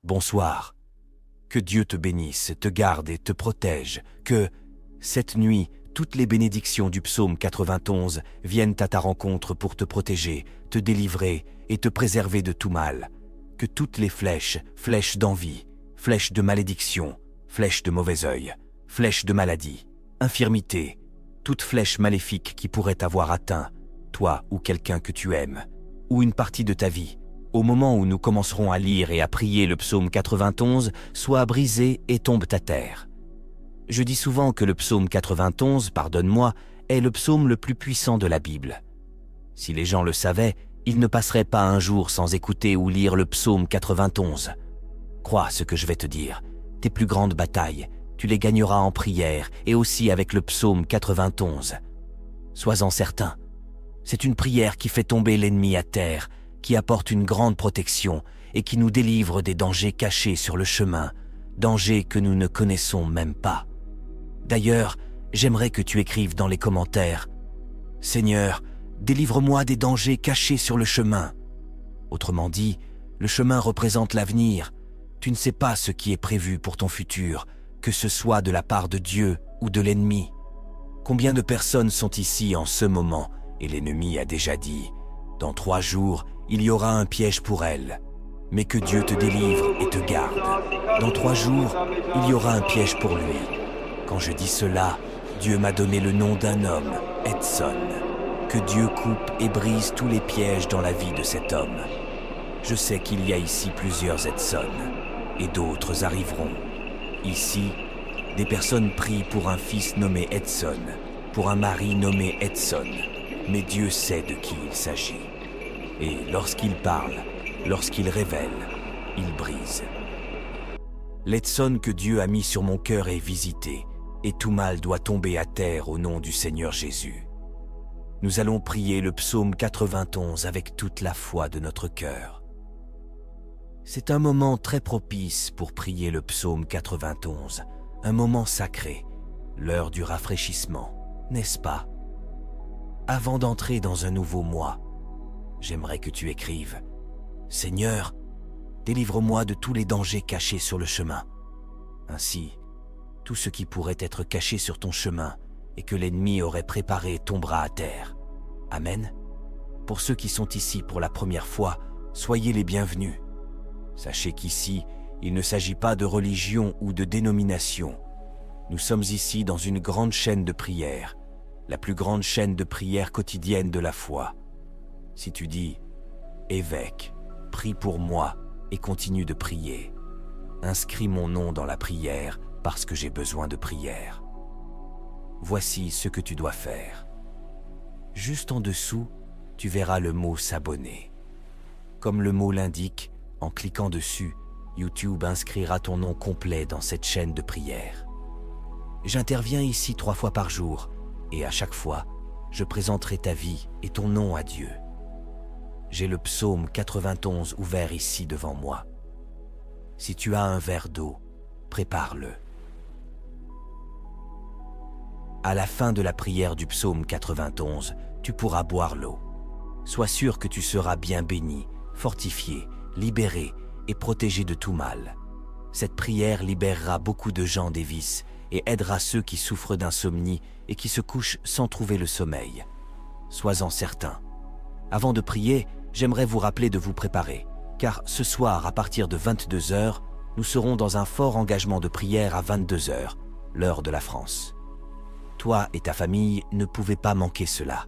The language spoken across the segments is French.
Bonsoir. Que Dieu te bénisse, te garde et te protège. Que, cette nuit, toutes les bénédictions du psaume 91 viennent à ta rencontre pour te protéger, te délivrer et te préserver de tout mal. Que toutes les flèches, flèches d'envie, flèches de malédiction, flèches de mauvais œil, flèches de maladie, infirmité, toute flèche maléfique qui pourrait t'avoir atteint, toi ou quelqu'un que tu aimes, ou une partie de ta vie, au moment où nous commencerons à lire et à prier le psaume 91, soit brisée et tombe à terre. Je dis souvent que le psaume 91, pardonne-moi, est le psaume le plus puissant de la Bible. Si les gens le savaient, ils ne passeraient pas un jour sans écouter ou lire le psaume 91. Crois ce que je vais te dire. Tes plus grandes batailles, tu les gagneras en prière et aussi avec le psaume 91. Sois-en certain. C'est une prière qui fait tomber l'ennemi à terre, qui apporte une grande protection et qui nous délivre des dangers cachés sur le chemin, dangers que nous ne connaissons même pas. D'ailleurs, j'aimerais que tu écrives dans les commentaires « Seigneur, délivre-moi des dangers cachés sur le chemin ». Autrement dit, le chemin représente l'avenir. Tu ne sais pas ce qui est prévu pour ton futur, que ce soit de la part de Dieu ou de l'ennemi. Combien de personnes sont ici en ce moment et l'ennemi a déjà dit « Dans 3 jours, il y aura un piège pour elle. » Mais que Dieu te délivre et te garde. Dans 3 jours, il y aura un piège pour lui. Quand je dis cela, Dieu m'a donné le nom d'un homme, Edson. Que Dieu coupe et brise tous les pièges dans la vie de cet homme. Je sais qu'il y a ici plusieurs Edson, et d'autres arriveront. Ici, des personnes prient pour un fils nommé Edson, pour un mari nommé Edson, mais Dieu sait de qui il s'agit. Et lorsqu'il parle, lorsqu'il révèle, il brise. L'Edson que Dieu a mis sur mon cœur est visité, et tout mal doit tomber à terre au nom du Seigneur Jésus. Nous allons prier le psaume 91 avec toute la foi de notre cœur. C'est un moment très propice pour prier le psaume 91, un moment sacré, l'heure du rafraîchissement, n'est-ce pas? Avant d'entrer dans un nouveau mois, j'aimerais que tu écrives « Seigneur, délivre-moi de tous les dangers cachés sur le chemin. » Ainsi, tout ce qui pourrait être caché sur ton chemin et que l'ennemi aurait préparé tombera à terre. Amen. Pour ceux qui sont ici pour la première fois, soyez les bienvenus. Sachez qu'ici, il ne s'agit pas de religion ou de dénomination. Nous sommes ici dans une grande chaîne de prière, la plus grande chaîne de prière quotidienne de la foi. Si tu dis « Évêque, prie pour moi et continue de prier. Inscris mon nom dans la prière parce que j'ai besoin de prière. » Voici ce que tu dois faire. Juste en dessous, tu verras le mot « S'abonner ». Comme le mot l'indique, en cliquant dessus, YouTube inscrira ton nom complet dans cette chaîne de prière. J'interviens ici 3 fois par jour et à chaque fois, je présenterai ta vie et ton nom à Dieu. J'ai le psaume 91 ouvert ici devant moi. Si tu as un verre d'eau, prépare-le. À la fin de la prière du psaume 91, tu pourras boire l'eau. Sois sûr que tu seras bien béni, fortifié, libéré et protégé de tout mal. Cette prière libérera beaucoup de gens des vices et aidera ceux qui souffrent d'insomnie et qui se couchent sans trouver le sommeil. Sois-en certain. Avant de prier, j'aimerais vous rappeler de vous préparer, car ce soir, à partir de 22h, nous serons dans un fort engagement de prière à 22h, l'heure de la France. Toi et ta famille ne pouvez pas manquer cela.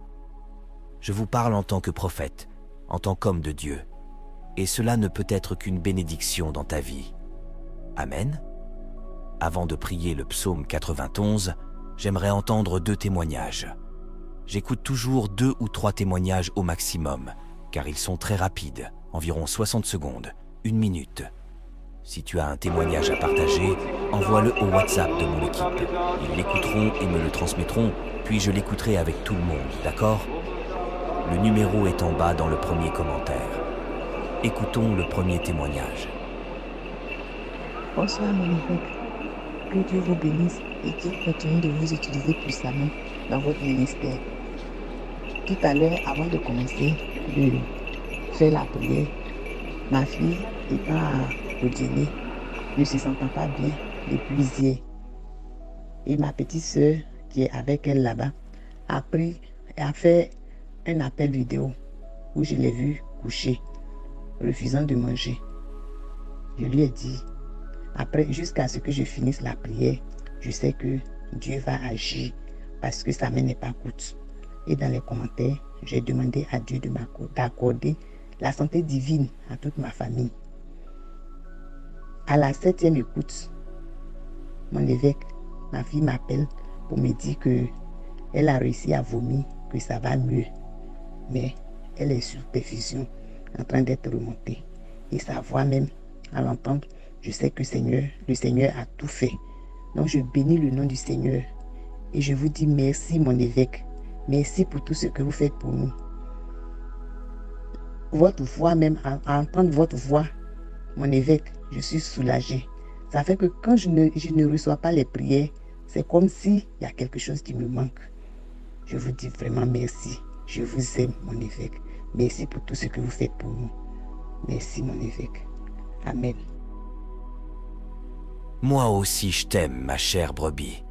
Je vous parle en tant que prophète, en tant qu'homme de Dieu, et cela ne peut être qu'une bénédiction dans ta vie. Amen. Avant de prier le psaume 91, j'aimerais entendre 2 témoignages. J'écoute toujours 2 ou 3 témoignages au maximum, car ils sont très rapides, environ 60 secondes, 1 minute. Si tu as un témoignage à partager, envoie-le au WhatsApp de mon équipe. Ils l'écouteront et me le transmettront, puis je l'écouterai avec tout le monde, d'accord? Le numéro est en bas dans le premier commentaire. Écoutons le premier témoignage. Bonsoir mon évêque. Que Dieu vous bénisse et qu'il continue de vous utiliser puissamment dans votre ministère. Tout à l'heure, avant de commencer de faire la prière, ma fille n'est pas au dîner, ne se sentant pas bien depuis hier. Et ma petite soeur, qui est avec elle là-bas, a fait un appel vidéo où je l'ai vu coucher, refusant de manger. Je lui ai dit, après, jusqu'à ce que je finisse la prière, je sais que Dieu va agir parce que sa main n'est pas courte. Et dans les commentaires, j'ai demandé à Dieu d'accorder la santé divine à toute ma famille. À la 7e écoute, mon évêque, ma fille m'appelle pour me dire qu'elle a réussi à vomir, que ça va mieux. Mais elle est sous perfusion, en train d'être remontée. Et sa voix même, à l'entendre, je sais que le Seigneur a tout fait. Donc je bénis le nom du Seigneur. Et je vous dis merci, mon évêque. Merci pour tout ce que vous faites pour nous. Votre voix même, à entendre votre voix, mon évêque, je suis soulagée. Ça fait que quand je ne reçois pas les prières, c'est comme s'il y a quelque chose qui me manque. Je vous dis vraiment merci. Je vous aime, mon évêque. Merci pour tout ce que vous faites pour nous. Merci, mon évêque. Amen. Moi aussi je t'aime, ma chère brebis.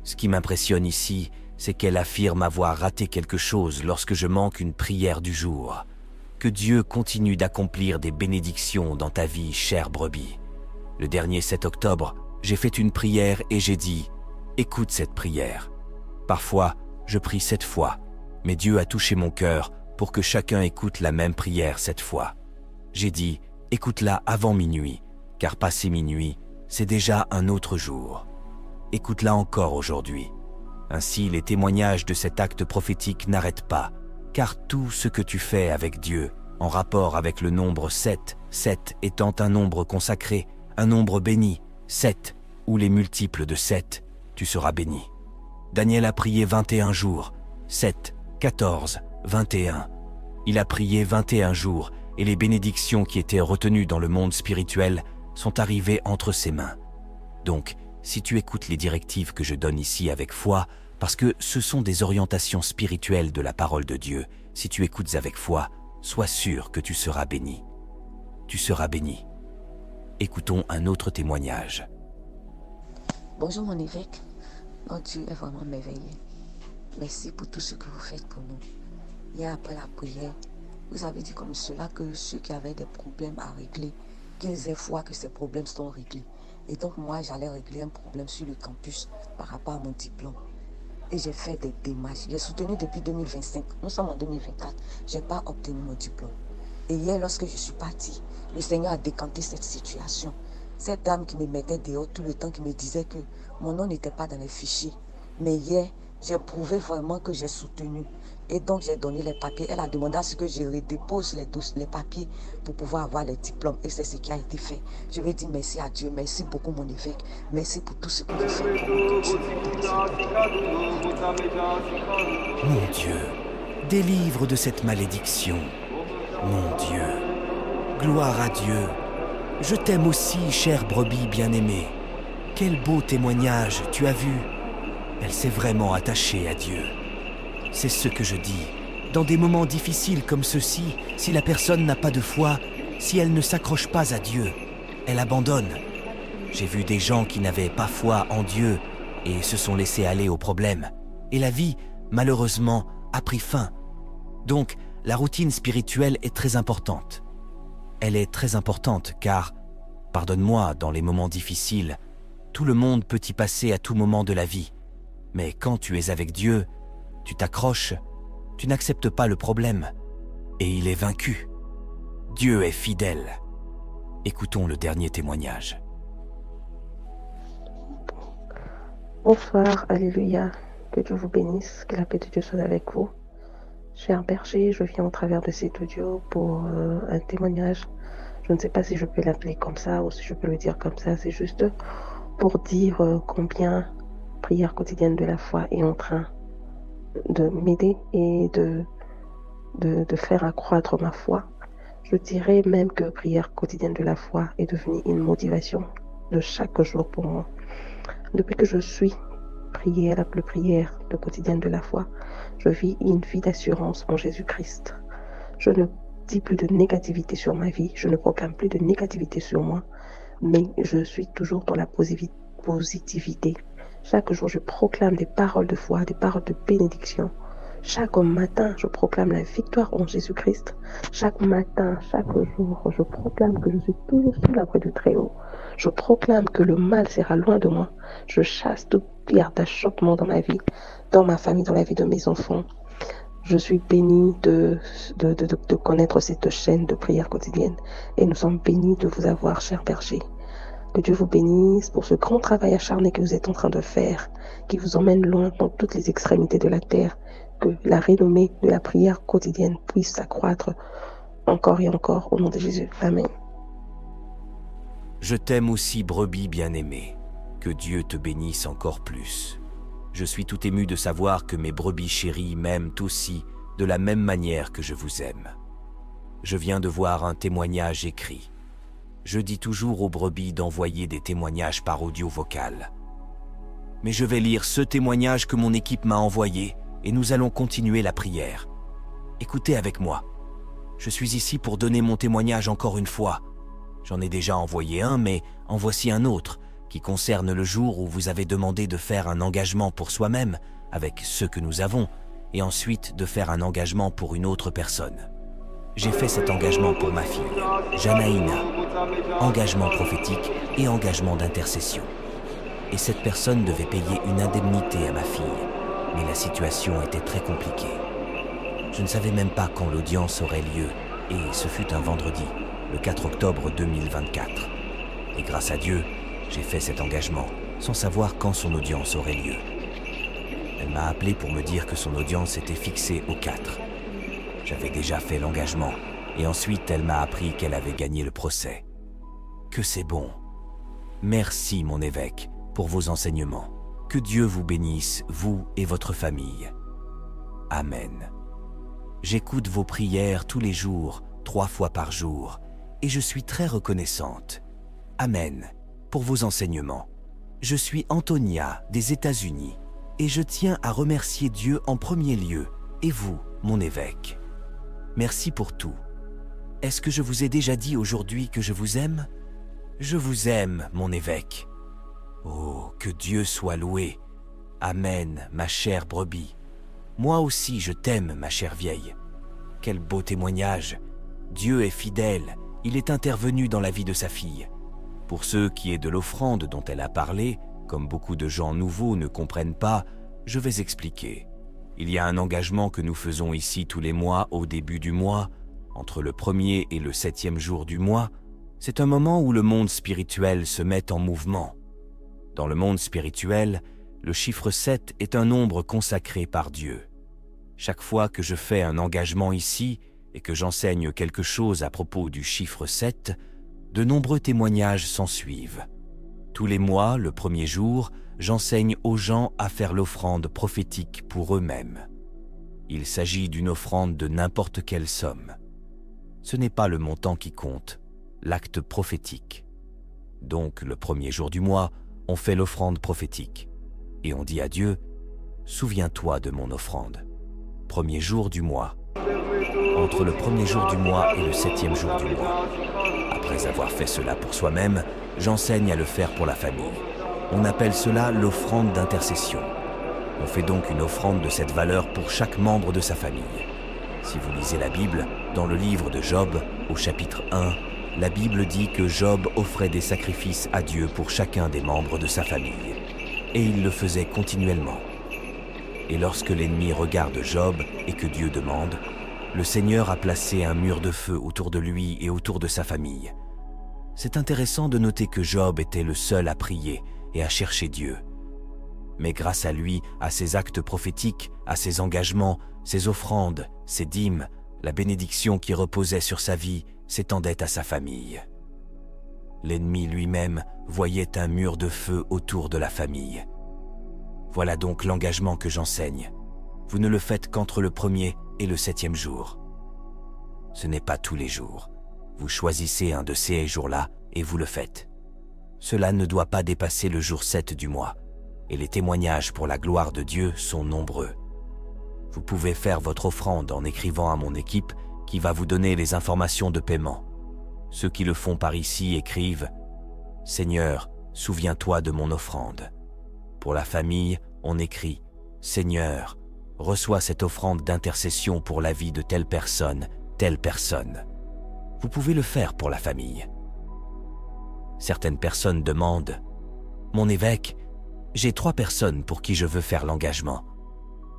Ce qui m'impressionne ici, c'est qu'elle affirme avoir raté quelque chose lorsque je manque une prière du jour. Que Dieu continue d'accomplir des bénédictions dans ta vie, chère brebis. Le dernier 7 octobre, j'ai fait une prière et j'ai dit « Écoute cette prière ». Parfois, je prie 7 fois, mais Dieu a touché mon cœur pour que chacun écoute la même prière cette fois. J'ai dit « Écoute-la avant minuit, car passé minuit, c'est déjà un autre jour. Écoute-la encore aujourd'hui. Ainsi, les témoignages de cet acte prophétique n'arrêtent pas, car tout ce que tu fais avec Dieu, en rapport avec le nombre 7, 7 étant un nombre consacré, un nombre béni, 7, ou les multiples de 7, tu seras béni. Daniel a prié 21 jours, 7, 14, 21. Il a prié 21 jours, et les bénédictions qui étaient retenues dans le monde spirituel sont arrivées entre ses mains. Donc, si tu écoutes les directives que je donne ici avec foi, parce que ce sont des orientations spirituelles de la parole de Dieu, si tu écoutes avec foi, sois sûr que tu seras béni. Tu seras béni. Écoutons un autre témoignage. Bonjour mon évêque, notre Dieu est vraiment merveilleux. Merci pour tout ce que vous faites pour nous. Hier après la prière, vous avez dit comme cela que ceux qui avaient des problèmes à régler, qu'ils aient foi que ces problèmes sont réglés. Et donc moi, j'allais régler un problème sur le campus par rapport à mon diplôme. Et j'ai fait des démarches. J'ai soutenu depuis 2025. Nous sommes en 2024. Je n'ai pas obtenu mon diplôme. Et hier, lorsque je suis partie, le Seigneur a décanté cette situation. Cette dame qui me mettait dehors tout le temps, qui me disait que mon nom n'était pas dans les fichiers. Mais hier, j'ai prouvé vraiment que j'ai soutenu. Et donc, j'ai donné les papiers. Elle a demandé à ce que je redépose les papiers pour pouvoir avoir les diplômes. Et c'est ce qui a été fait. Je vais dire merci à Dieu. Merci beaucoup, mon évêque. Merci pour tout ce que vous faites pour nous. Mon Dieu, délivre de cette malédiction. Mon Dieu, gloire à Dieu. Je t'aime aussi, chère brebis bien-aimée. Quel beau témoignage, tu as vu. Elle s'est vraiment attachée à Dieu. C'est ce que je dis. Dans des moments difficiles comme ceux-ci, si la personne n'a pas de foi, si elle ne s'accroche pas à Dieu, elle abandonne. J'ai vu des gens qui n'avaient pas foi en Dieu et se sont laissés aller aux problèmes. Et la vie, malheureusement, a pris fin. Donc, la routine spirituelle est très importante. Elle est très importante car, pardonne-moi, dans les moments difficiles, tout le monde peut y passer à tout moment de la vie. Mais quand tu es avec Dieu, tu t'accroches, tu n'acceptes pas le problème, et il est vaincu. Dieu est fidèle. Écoutons le dernier témoignage. Bonsoir, alléluia, que Dieu vous bénisse, que la paix de Dieu soit avec vous. Cher berger, je viens au travers de cet audio pour un témoignage. Je ne sais pas si je peux l'appeler comme ça ou si je peux le dire comme ça, c'est juste pour dire combien prière quotidienne de la foi est en train de m'aider et de faire accroître ma foi. Je dirais même que prière quotidienne de la foi est devenue une motivation de chaque jour pour moi. Depuis que je suis prière de quotidienne de la foi, je vis une vie d'assurance en Jésus-Christ. Je ne dis plus de négativité sur ma vie, je ne proclame plus de négativité sur moi, mais je suis toujours dans la positivité. Chaque jour, je proclame des paroles de foi, des paroles de bénédiction. Chaque matin, je proclame la victoire en Jésus-Christ. Chaque matin, chaque jour, je proclame que je suis toujours sous l'abri du Très-Haut. Je proclame que le mal sera loin de moi. Je chasse toute pierre d'achoppement dans ma vie, dans ma famille, dans la vie de mes enfants. Je suis bénie de connaître cette chaîne de prière quotidienne et nous sommes bénis de vous avoir, chers bergers. Que Dieu vous bénisse pour ce grand travail acharné que vous êtes en train de faire, qui vous emmène loin dans toutes les extrémités de la terre. Que la renommée de la prière quotidienne puisse s'accroître encore et encore au nom de Jésus. Amen. Je t'aime aussi, brebis bien-aimée. Que Dieu te bénisse encore plus. Je suis tout ému de savoir que mes brebis chéries m'aiment aussi de la même manière que je vous aime. Je viens de voir un témoignage écrit. Je dis toujours aux brebis d'envoyer des témoignages par audio vocal. Mais je vais lire ce témoignage que mon équipe m'a envoyé et nous allons continuer la prière. Écoutez avec moi. Je suis ici pour donner mon témoignage encore une fois. J'en ai déjà envoyé un, mais en voici un autre qui concerne le jour où vous avez demandé de faire un engagement pour soi-même avec ce que nous avons et ensuite de faire un engagement pour une autre personne. J'ai fait cet engagement pour ma fille, Janaïna, engagement prophétique et engagement d'intercession. Et cette personne devait payer une indemnité à ma fille, mais la situation était très compliquée. Je ne savais même pas quand l'audience aurait lieu, et ce fut un vendredi, le 4 octobre 2024. Et grâce à Dieu, j'ai fait cet engagement, sans savoir quand son audience aurait lieu. Elle m'a appelé pour me dire que son audience était fixée au 4. J'avais déjà fait l'engagement, et ensuite elle m'a appris qu'elle avait gagné le procès. Que c'est bon. Merci, mon évêque, pour vos enseignements. Que Dieu vous bénisse, vous et votre famille. Amen. J'écoute vos prières tous les jours, 3 fois par jour, et je suis très reconnaissante. Amen. Pour vos enseignements. Je suis Antonia, des États-Unis, et je tiens à remercier Dieu en premier lieu, et vous, mon évêque. Merci pour tout. Est-ce que je vous ai déjà dit aujourd'hui que je vous aime? Je vous aime, mon évêque. Oh, que Dieu soit loué. Amen, ma chère brebis. Moi aussi je t'aime, ma chère vieille. Quel beau témoignage. Dieu est fidèle, il est intervenu dans la vie de sa fille. Pour ce qui est de l'offrande dont elle a parlé, comme beaucoup de gens nouveaux ne comprennent pas, je vais expliquer. Il y a un engagement que nous faisons ici tous les mois au début du mois, entre le 1er et le 7e jour du mois. C'est un moment où le monde spirituel se met en mouvement. Dans le monde spirituel, le chiffre 7 est un nombre consacré par Dieu. Chaque fois que je fais un engagement ici et que j'enseigne quelque chose à propos du chiffre 7, de nombreux témoignages s'ensuivent. Tous les mois, le 1er jour, j'enseigne aux gens à faire l'offrande prophétique pour eux-mêmes. Il s'agit d'une offrande de n'importe quelle somme. Ce n'est pas le montant qui compte, l'acte prophétique. Donc, le 1er jour du mois, on fait l'offrande prophétique. Et on dit à Dieu, « Souviens-toi de mon offrande. » 1er jour du mois. Entre le 1er jour du mois et le 7e jour du mois. Après avoir fait cela pour soi-même, j'enseigne à le faire pour la famille. On appelle cela l'offrande d'intercession. On fait donc une offrande de cette valeur pour chaque membre de sa famille. Si vous lisez la Bible, dans le livre de Job, au chapitre 1, la Bible dit que Job offrait des sacrifices à Dieu pour chacun des membres de sa famille. Et il le faisait continuellement. Et lorsque l'ennemi regarde Job et que Dieu demande, le Seigneur a placé un mur de feu autour de lui et autour de sa famille. C'est intéressant de noter que Job était le seul à prier et à chercher Dieu. Mais grâce à lui, à ses actes prophétiques, à ses engagements, ses offrandes, ses dîmes, la bénédiction qui reposait sur sa vie s'étendait à sa famille. L'ennemi lui-même voyait un mur de feu autour de la famille. Voilà donc l'engagement que j'enseigne. Vous ne le faites qu'entre le 1er et le 7e jour. Ce n'est pas tous les jours. Vous choisissez un de ces jours-là et vous le faites. Cela ne doit pas dépasser le jour 7 du mois, et les témoignages pour la gloire de Dieu sont nombreux. Vous pouvez faire votre offrande en écrivant à mon équipe qui va vous donner les informations de paiement. Ceux qui le font par ici écrivent Seigneur, souviens-toi de mon offrande. Pour la famille, on écrit « Seigneur, reçois cette offrande d'intercession pour la vie de telle personne. » Vous pouvez le faire pour la famille. Certaines personnes demandent « Mon évêque, j'ai 3 personnes pour qui je veux faire l'engagement.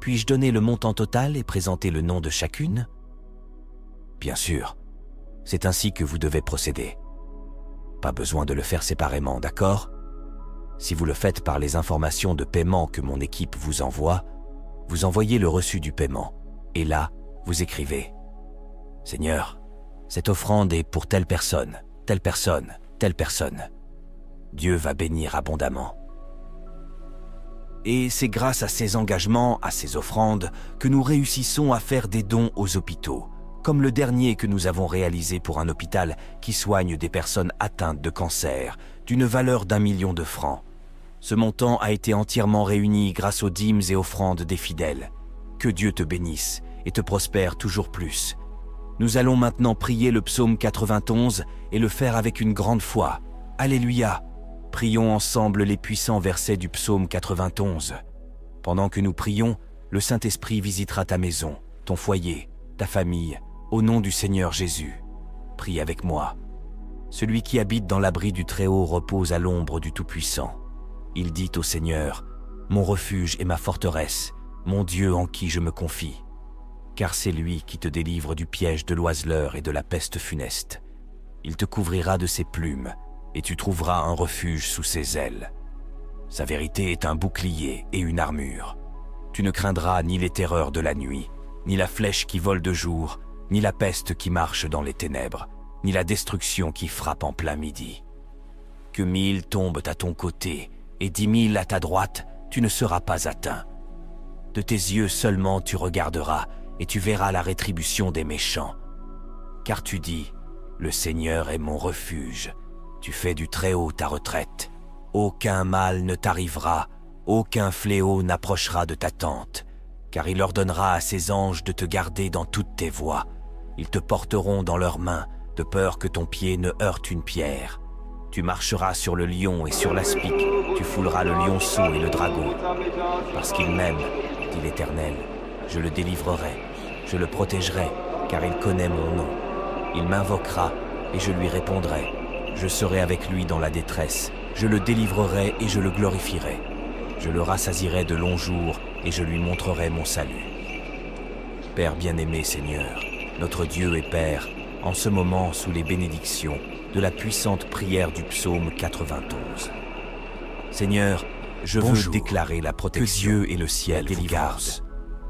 Puis-je donner le montant total et présenter le nom de chacune ?» Bien sûr, c'est ainsi que vous devez procéder. Pas besoin de le faire séparément, d'accord? Si vous le faites par les informations de paiement que mon équipe vous envoie, vous envoyez le reçu du paiement. Et là, vous écrivez « Seigneur, cette offrande est pour telle personne, telle personne, telle personne. Dieu va bénir abondamment. » Et c'est grâce à ces engagements, à ces offrandes, que nous réussissons à faire des dons aux hôpitaux, comme le dernier que nous avons réalisé pour un hôpital qui soigne des personnes atteintes de cancer, d'une valeur d'1 million de francs. Ce montant a été entièrement réuni grâce aux dîmes et offrandes des fidèles. Que Dieu te bénisse et te prospère toujours plus. Nous allons maintenant prier le psaume 91 et le faire avec une grande foi. Alléluia! Prions ensemble les puissants versets du psaume 91. Pendant que nous prions, le Saint-Esprit visitera ta maison, ton foyer, ta famille, au nom du Seigneur Jésus. Prie avec moi. Celui qui habite dans l'abri du Très-Haut repose à l'ombre du Tout-Puissant. Il dit au Seigneur, « Mon refuge et ma forteresse, mon Dieu en qui je me confie. » Car c'est lui qui te délivre du piège de l'oiseleur et de la peste funeste. Il te couvrira de ses plumes, et tu trouveras un refuge sous ses ailes. Sa vérité est un bouclier et une armure. Tu ne craindras ni les terreurs de la nuit, ni la flèche qui vole de jour, ni la peste qui marche dans les ténèbres, ni la destruction qui frappe en plein midi. Que 1000 tombent à ton côté et 10 000 à ta droite, tu ne seras pas atteint. De tes yeux seulement tu regarderas et tu verras la rétribution des méchants. Car tu dis, le Seigneur est mon refuge. Tu fais du Très-Haut ta retraite. Aucun mal ne t'arrivera, aucun fléau n'approchera de ta tente, car il ordonnera à ses anges de te garder dans toutes tes voies. Ils te porteront dans leurs mains, de peur que ton pied ne heurte une pierre. Tu marcheras sur le lion et sur l'aspic, tu fouleras le lionceau et le dragon. Parce qu'il m'aime, dit l'Éternel, je le délivrerai, je le protégerai, car il connaît mon nom. Il m'invoquera et je lui répondrai. Je serai avec lui dans la détresse, je le délivrerai et je le glorifierai. Je le rassasierai de longs jours et je lui montrerai mon salut. Père bien-aimé Seigneur, notre Dieu et Père, en ce moment sous les bénédictions de la puissante prière du psaume 91. Seigneur, je veux déclarer la protection, que Dieu et le ciel vous gardent.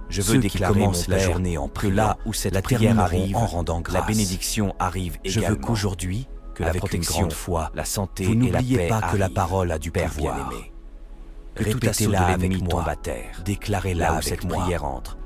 Je veux déclarer la journée en priant, que là où cette prière arrive, en rendant grâce, la bénédiction arrive également. Je veux qu'aujourd'hui, que la protection, une foi, la santé vous et la paix pas arrive, que la parole a du Père bien-aimé. Répétez-la avec moi, déclarez-la où cette prière entre.